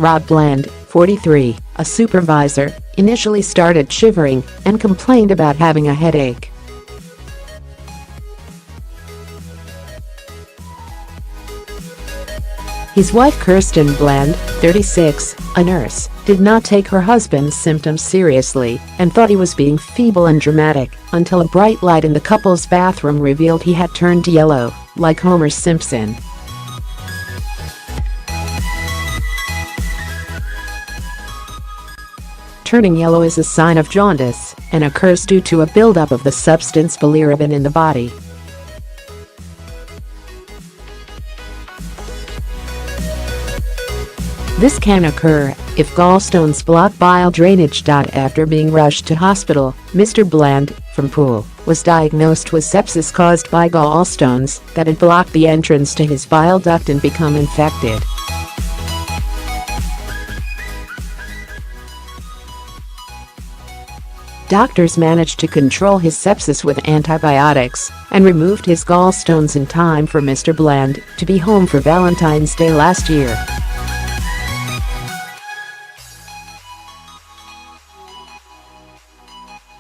Rob Bland, 43, a supervisor, initially started shivering and complained about having a headache. His wife Kirsten Bland, 36, a nurse, did not take her husband's symptoms seriously and thought he was being feeble and dramatic until a bright light in the couple's bathroom revealed he had turned yellow, like Homer Simpson. Turning yellow is a sign of jaundice and occurs due to a buildup of the substance bilirubin in the body. This can occur if gallstones block bile drainage.After being rushed to hospital. Mr. Bland, from Poole, was diagnosed with sepsis caused by gallstones that had blocked the entrance to his bile duct and become infected. Doctors managed to control his sepsis with antibiotics and removed his gallstones in time for Mr. Bland to be home for Valentine's Day last year.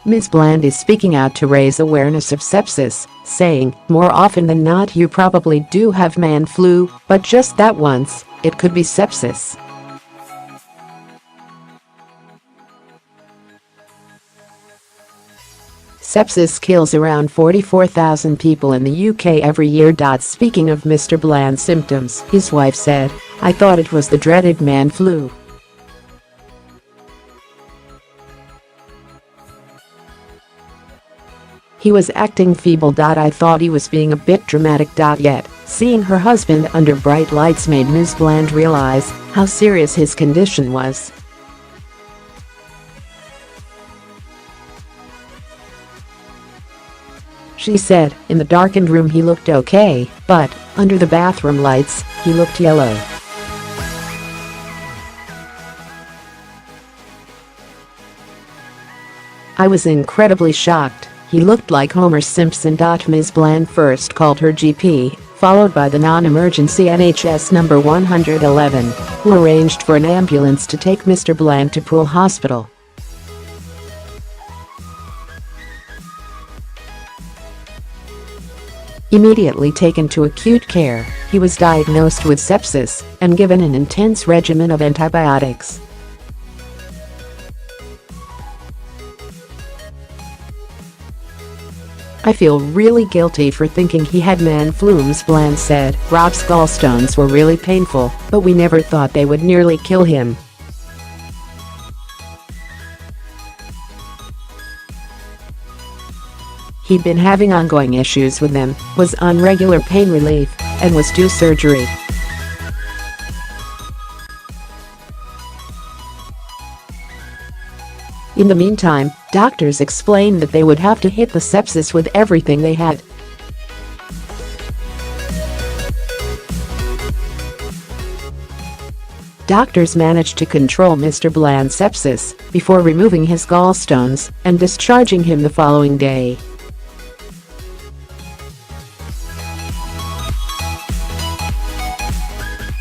Ms. Bland is speaking out to raise awareness of sepsis, saying, "More often than not you probably do have man flu, but just that once, it could be sepsis." Sepsis kills around 44,000 people in the UK every year. Speaking of Mr. Bland's symptoms, his wife said, "I thought it was the dreaded man flu. He was acting feeble. I thought he was being a bit dramatic. Yet, seeing her husband under bright lights made Ms. Bland realize how serious his condition was." She said, "In the darkened room he looked okay, but under the bathroom lights, he looked yellow. I was incredibly shocked. He looked like Homer Simpson. Ms. Bland first called her GP, followed by the non-emergency NHS number 111, who arranged for an ambulance to take Mr. Bland to Poole Hospital. Immediately taken to acute care, he was diagnosed with sepsis and given an intense regimen of antibiotics. I feel really guilty for thinking he had man flu," Ms. Bland said. "Rob's gallstones were really painful, but we never thought they would nearly kill him. He'd been having ongoing issues with them, was on regular pain relief, and was due surgery." In the meantime, doctors explained that they would have to hit the sepsis with everything they had. Doctors managed to control Mr. Bland's sepsis before removing his gallstones and discharging him the following day.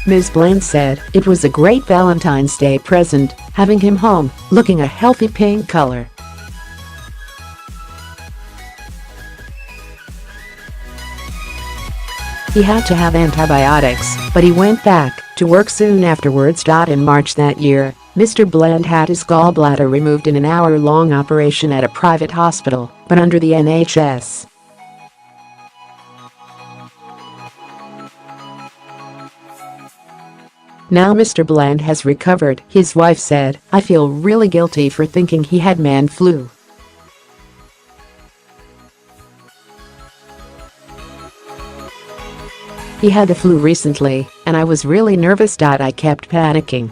Ms. Bland said, "It was a great Valentine's Day present, having him home, looking a healthy pink color. He had to have antibiotics, but he went back to work soon afterwards." In March that year, Mr. Bland had his gallbladder removed in an hour-long operation at a private hospital, but under the NHS. Now Mr. Bland has recovered, his wife said. "I feel really guilty for thinking he had man flu. He had the flu recently, and I was really nervous. I kept panicking.